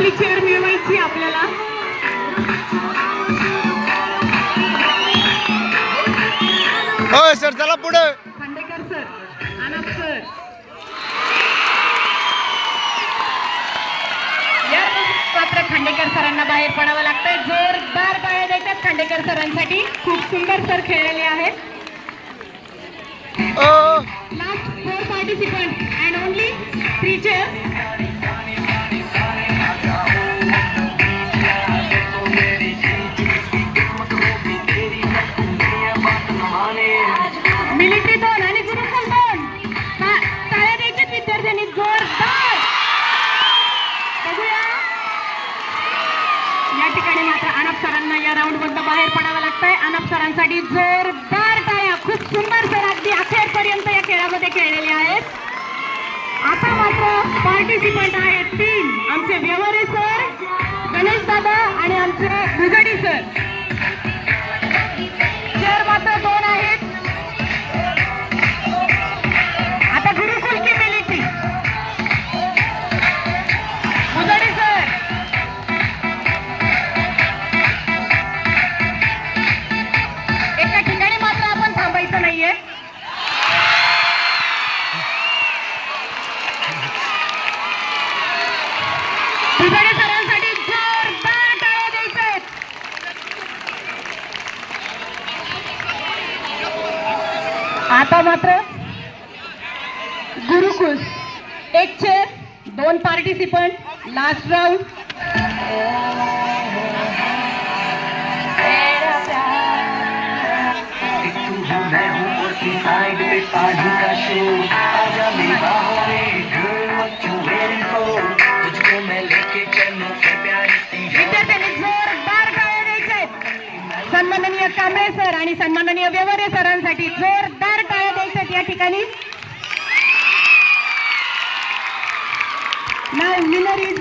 आपली चेअर मिळवायची आपल्याला. हो सर चला पुढे. खांडेकर सर, आनंद सर. मात्र खांडेकर सरांना बाहेर पडावं लागतंय. जोरदार टाळ्या देतात खांडेकर सरांसाठी. खूप सुंदर सर खेळलेले आहेत. Last 4 participants and only 3 chairs. Military 2 आणि गुरुकुल 2. टाळ्या द्यायच्यात विद्यार्थ्यांनी जोरदार. बघूया या ठिकाणी मात्र आनप सरांना या राऊंड मधून बाहेर पडावं लागतंय. आनप सरांसाठी जोरदार टाळ्या. खूप सुंदर सर अगदी अखेरपर्यंत या खेळामध्ये खेळलेले आहेत. आता मात्र पार्टिसिपंट आहेत 3. आमचे व्यवहारे सर, गणेश दादा आणि आमचे भुजडी सर. सर मात्र 2 आहेत. आता गुरुकुल की मिलिटरी. भुजडी सर. एका ठिकाणी मात्र आपण थांबायचं नाहीये. भुजडी सरांसाठी जोरदार टाळ्या द्यायच्यात. आता मात्र गुरुकुल 1 चेअर 2 पार्टिसिपंट. Last round. विद्यार्थ्यांनी जोरदार टाळ्या द्यायचे. सन्माननीय कांबळे सर आणि सन्माननीय व्यवहारे सरांसाठी जोरदार टाळ्या द्यायच्यात या ठिकाणी. नाव विनर इज